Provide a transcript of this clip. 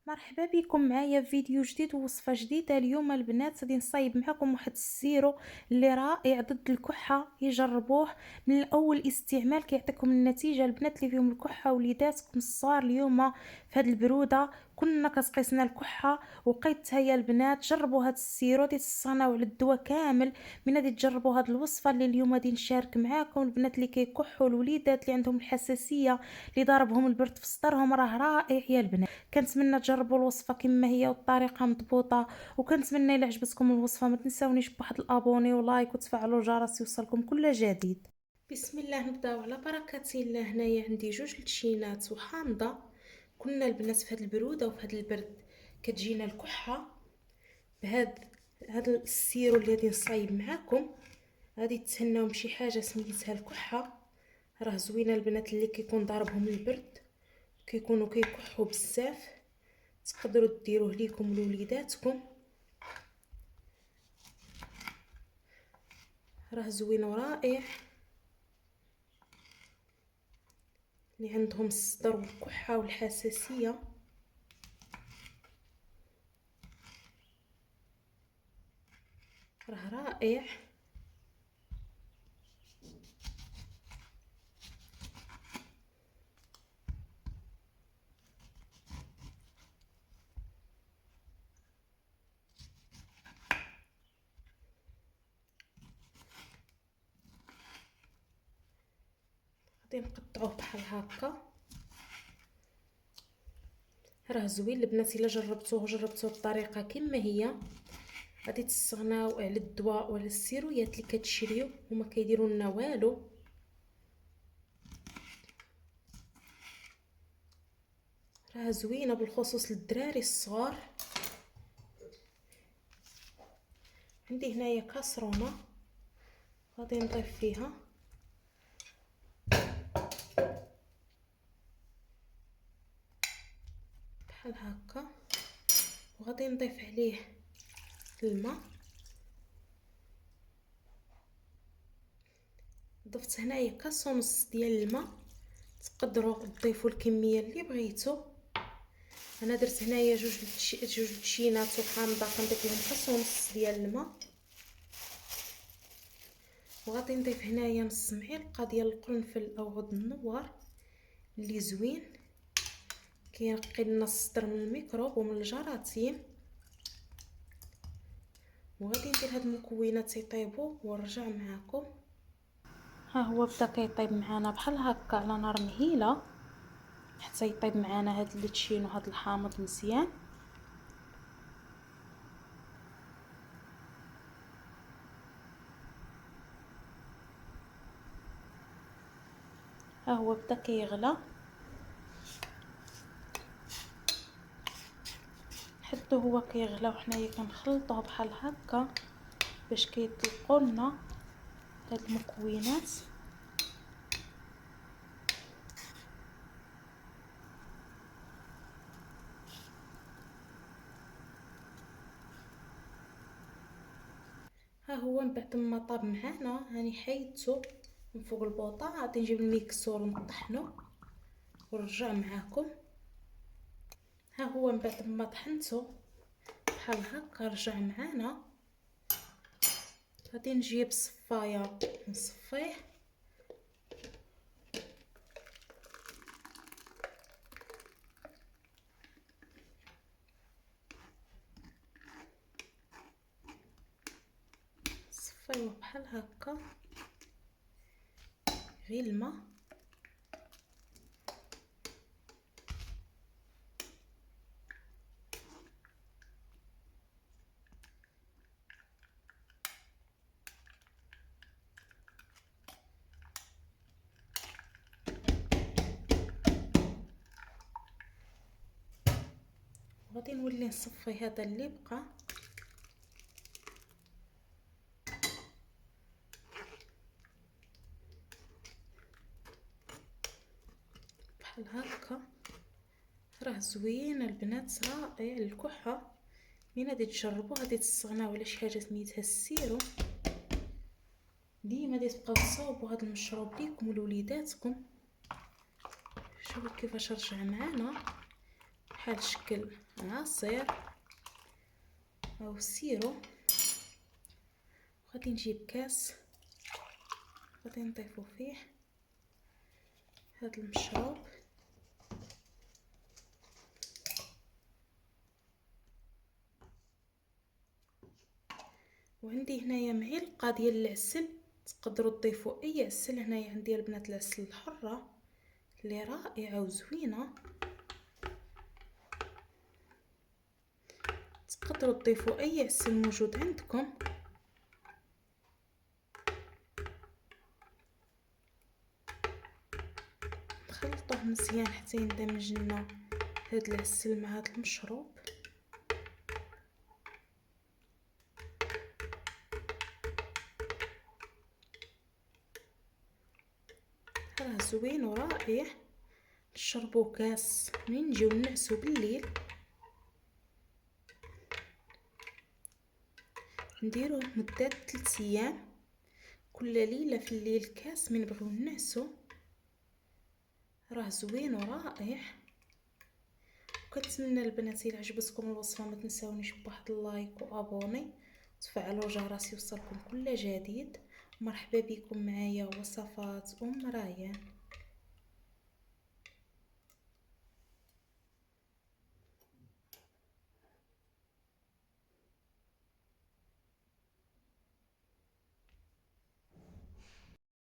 مرحبا بكم معايا في فيديو جديد ووصفة جديدة. اليوم البنات غادي نصايب معكم واحد السيرو اللي رائع ضد الكحة. يجربوه من الاول استعمال كيعطيكم النتيجة. البنات اللي فيهم الكحة وليداتكم الصغار اليوم في هاد البرودة كنا كتقيسنا الكحة وقيتها يا البنات. جربوا هاد السيرو غادي تستغناو على الدواء كامل من غادي تجربوا هاد الوصفة اللي اليوم غادي نشارك معاكم. البنات اللي كيكحوا الوليدات اللي عندهم الحساسية اللي ضاربهم البرد في صدرهم راه رائع يا البنات. كنتمنى تجربوا الوصفه كما هي والطريقه مضبوطه، وكنتمنى الا عجبتكم الوصفه ما تنساونيش بواحد الابوني ولايك وتفعلوا الجرس يوصلكم كل جديد. بسم الله نبداو على بركه الله. هنايا عندي جوج لتشينات وحامضه. كنا البنات في هاد البروده وفي هاد البرد كتجينا الكحه بهاد السيرو اللي غادي نصايب معاكم. غادي تهناو بشي حاجه سميتها الكحه. راه زوينه البنات اللي كيكون ضاربهم البرد كيكونوا كيكحوا بزاف، تقدروا ديروه ليكم لوليداتكم. راه زوين ورائع اللي عندهم الصدر والكحه والحساسيه. راه رائع. غادي نقطعوه بحال هكا. راه زوين البنات الا جربتوه الطريقه كما هي غادي تستغناو على الدواء ولا السيرويات اللي كتشريو وما كيديروا لنا والو. راه زوينه بالخصوص للدراري الصغار. عندي هنايا كاسرونه غادي نضيف فيها بحال هكا وغادي نضيف عليه الماء. ضفت هنايا كاس ونص ديال الماء، تقدروا تضيفوا الكميه اللي بغيتو. انا درت هنايا جوج تشينات وحامضه كنضيف لهم كاس ونص ديال الماء. وغادي نضيف هنايا نص معلقه ديال القرنفل او عود النوار اللي زوين كينقي لنا الصدر من الميكروب ومن الجراثيم. وغادي ندير هاد المكونات يطيبوا ونرجع معكم. ها هو بدا كيطيب معنا بحال هكا على نار مهيله حتى يطيب معنا هاد التشين وهاد الحامض مزيان. ها هو بدا كيغلى. حتى هو كيغلى وحنايا كنخلطوه بحال هكا باش كيطلقوا لنا هاد المكونات. ها هو من بعد ما طاب معانا هاني حيدته من فوق البوطه. غادي نجيب الميكسور ونطحنو ونرجع معاكم. ها هو من بعد ما طحنته بحال هكا رجع معانا. غادي نجيب صفايه نصفيه صفيوه بحال هكا غير الماء. غادي نولي نصفي هذا اللي بقى بحال هكا. راه زوين البنات رائع الكحه. من غادي تجربوا غادي تستغناو على شي حاجه سميتها السيرو. ديما غادي تبقاو تصاوبوا هذا المشروب ليكم ولوليداتكم. شوفوا كيفاش رجع معانا بحال شكل عصير او سيرو. غادي نجيب كاس، غادي نضيفو فيه هاد المشروب، وعندي هنايا معلقه ديال العسل. تقدروا تضيفوا اي عسل، هنايا عندي البنات العسل الحره اللي رائعه وزوينه. تقدروا تضيفوا اي عسل موجود عندكم. نخلطوه مزيان حتى يندمج لنا هاد العسل مع هاد المشروب. راه زوين ورائع. نشربو كاس منين نجيو نعسو بالليل. نديروه مدة 3 ايام، كل ليلة في الليل كاس من نبغيو نعسو. راه زوين ورائع. وكنتمنى البنات الى عجبتكم الوصفه ما تنساونيش بواحد اللايك وابوني وتفعلوا الجرس يوصلكم كل جديد. مرحبا بكم معايا وصفات ام ريان.